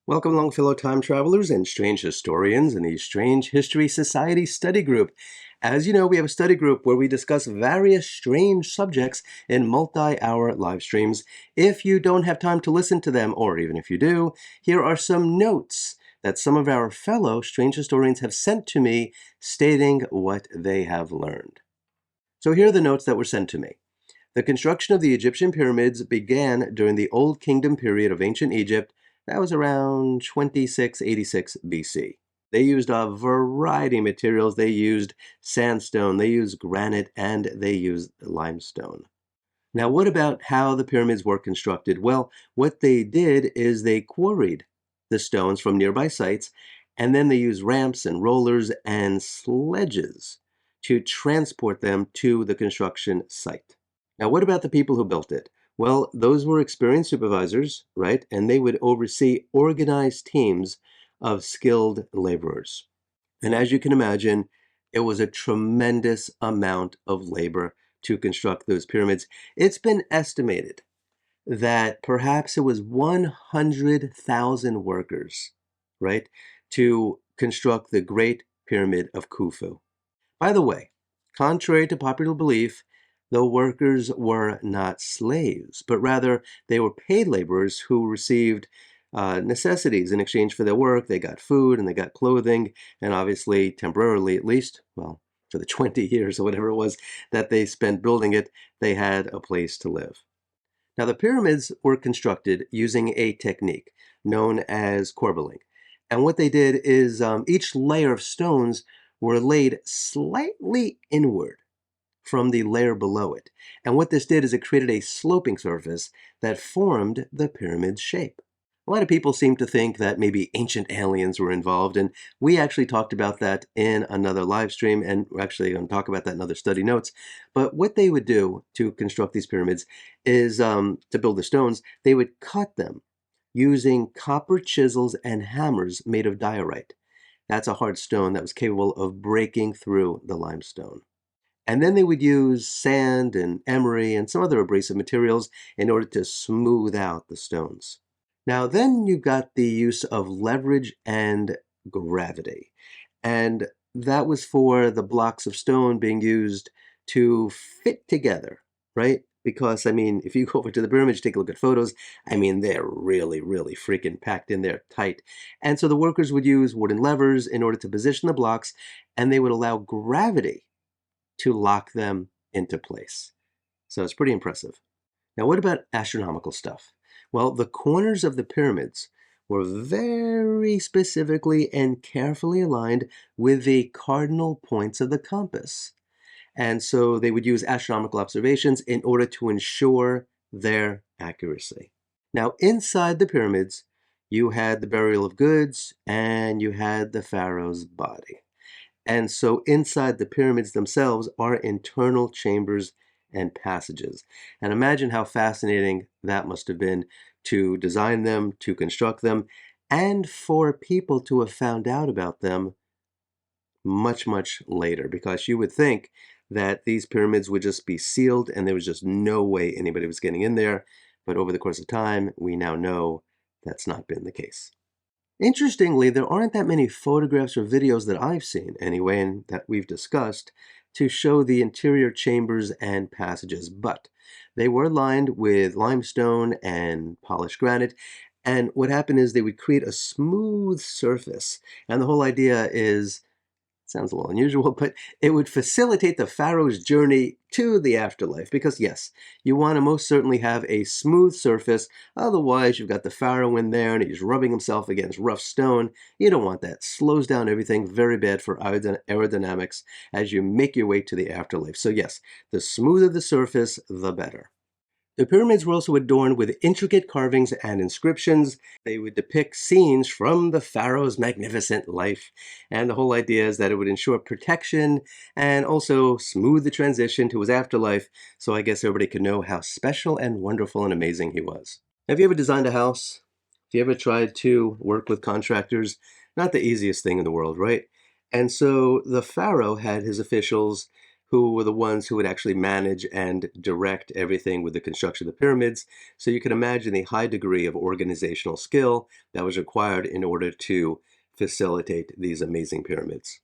Welcome along, fellow time travelers and strange historians in the Strange History Society study group. As you know, we have a study group where we discuss various strange subjects in multi-hour live streams. If you don't have time to listen to them, or even if you do, here are some notes that some of our fellow strange historians have sent to me stating what they have learned. So here are the notes that were sent to me. The construction of the Egyptian pyramids began during the Old Kingdom period of ancient Egypt. That was around 2686 BC. They used a variety of materials. They used sandstone, they used granite, and they used limestone. Now, what about how the pyramids were constructed? Well, what they did is they quarried the stones from nearby sites, and then they used ramps and rollers and sledges to transport them to the construction site. Now, what about the people who built it? Well, those were experienced supervisors, right? And they would oversee organized teams of skilled laborers. And as you can imagine, it was a tremendous amount of labor to construct those pyramids. It's been estimated that perhaps it was 100,000 workers, right, to construct the Great Pyramid of Khufu. By the way, contrary to popular belief, the workers were not slaves, but rather they were paid laborers who received necessities in exchange for their work. They got food and they got clothing, and obviously, temporarily at least, well, for the 20 years or whatever it was that they spent building it, they had a place to live. Now, the pyramids were constructed using a technique known as corbelling. And what they did is each layer of stones were laid slightly inward from the layer below it. And what this did is it created a sloping surface that formed the pyramid's shape. A lot of people seem to think that maybe ancient aliens were involved, and we actually talked about that in another live stream, and we're actually going to talk about that in other study notes. But what they would do to construct these pyramids is to build the stones, they would cut them using copper chisels and hammers made of diorite. That's a hard stone that was capable of breaking through the limestone. And then they would use sand and emery and some other abrasive materials in order to smooth out the stones. Now, then you got the use of leverage and gravity. And that was for the blocks of stone being used to fit together, right? Because, I mean, if you go over to the pyramids, take a look at photos, I mean, they're really, really freaking packed in there tight. And so the workers would use wooden levers in order to position the blocks, and they would allow gravity to lock them into place. So it's pretty impressive. Now, what about astronomical stuff? Well, the corners of the pyramids were very specifically and carefully aligned with the cardinal points of the compass. And so they would use astronomical observations in order to ensure their accuracy. Now, inside the pyramids, you had the burial of goods and you had the pharaoh's body. And so inside the pyramids themselves are internal chambers and passages. And imagine how fascinating that must have been to design them, to construct them, and for people to have found out about them much, much later, because you would think that these pyramids would just be sealed and there was just no way anybody was getting in there. But over the course of time, we now know that's not been the case. Interestingly, there aren't that many photographs or videos that I've seen, anyway, and that we've discussed, to show the interior chambers and passages, but they were lined with limestone and polished granite, and what happened is they would create a smooth surface, and the whole idea is, sounds a little unusual, but it would facilitate the pharaoh's journey to the afterlife. Because yes, you want to most certainly have a smooth surface. Otherwise, you've got the pharaoh in there and he's rubbing himself against rough stone. You don't want that. Slows down everything. Very bad for aerodynamics as you make your way to the afterlife. So yes, the smoother the surface, the better. The pyramids were also adorned with intricate carvings and inscriptions. They would depict scenes from the pharaoh's magnificent life. And the whole idea is that it would ensure protection and also smooth the transition to his afterlife, so I guess everybody could know how special and wonderful and amazing he was. Have you ever designed a house? Have you ever tried to work with contractors? Not the easiest thing in the world, right? And so the pharaoh had his officials who were the ones who would actually manage and direct everything with the construction of the pyramids. So you can imagine the high degree of organizational skill that was required in order to facilitate these amazing pyramids.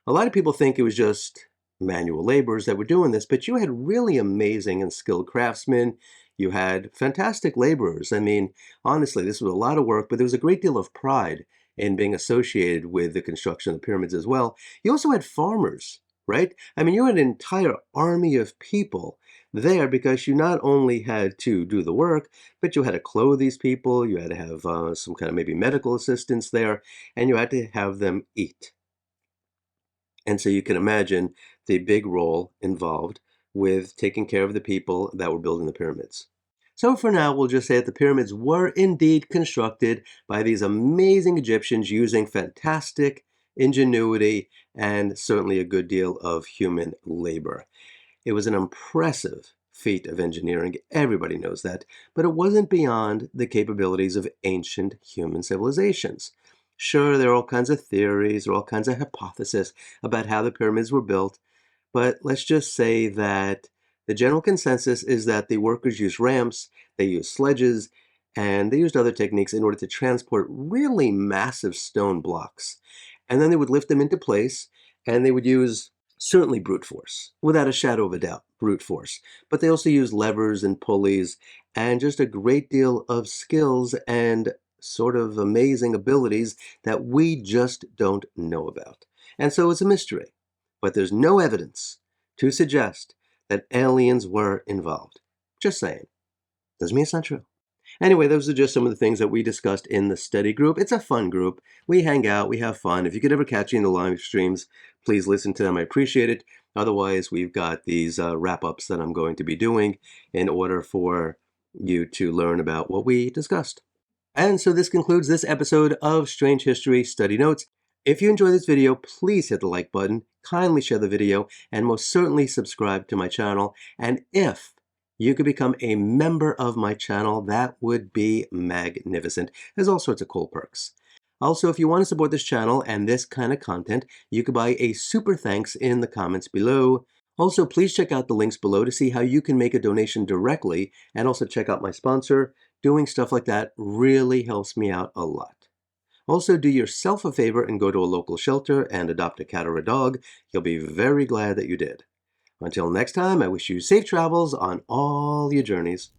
A lot of people think it was just manual laborers that were doing this, but you had really amazing and skilled craftsmen. You had fantastic laborers. I mean, honestly, this was a lot of work, but there was a great deal of pride in being associated with the construction of the pyramids as well. You also had farmers, right? I mean, you had an entire army of people there because you not only had to do the work, but you had to clothe these people, you had to have some kind of maybe medical assistance there, and you had to have them eat. And so you can imagine the big role involved with taking care of the people that were building the pyramids. So for now, we'll just say that the pyramids were indeed constructed by these amazing Egyptians using fantastic ingenuity and certainly a good deal of human labor. It was an impressive feat of engineering. Everybody knows that. But it wasn't beyond the capabilities of ancient human civilizations. Sure, there are all kinds of theories, there are all kinds of hypotheses about how the pyramids were built, but let's just say that the general consensus is that the workers used ramps, they used sledges, and they used other techniques in order to transport really massive stone blocks. And then they would lift them into place, and they would use certainly brute force, without a shadow of a doubt, brute force. But they also used levers and pulleys and just a great deal of skills and sort of amazing abilities that we just don't know about. And so it's a mystery. But there's no evidence to suggest that aliens were involved. Just saying. Doesn't mean it's not true. Anyway, those are just some of the things that we discussed in the study group. It's a fun group. We hang out, we have fun. If you could ever catch me in the live streams, please listen to them. I appreciate it. Otherwise, we've got these wrap-ups that I'm going to be doing in order for you to learn about what we discussed. And so this concludes this episode of Strange History Study Notes. If you enjoyed this video, please hit the like button, kindly share the video, and most certainly subscribe to my channel. And if you could become a member of my channel, that would be magnificent. There's all sorts of cool perks. Also, if you want to support this channel and this kind of content, you could buy a super thanks in the comments below. Also, please check out the links below to see how you can make a donation directly, and also check out my sponsor. Doing stuff like that really helps me out a lot. Also, do yourself a favor and go to a local shelter and adopt a cat or a dog. You'll be very glad that you did. Until next time, I wish you safe travels on all your journeys.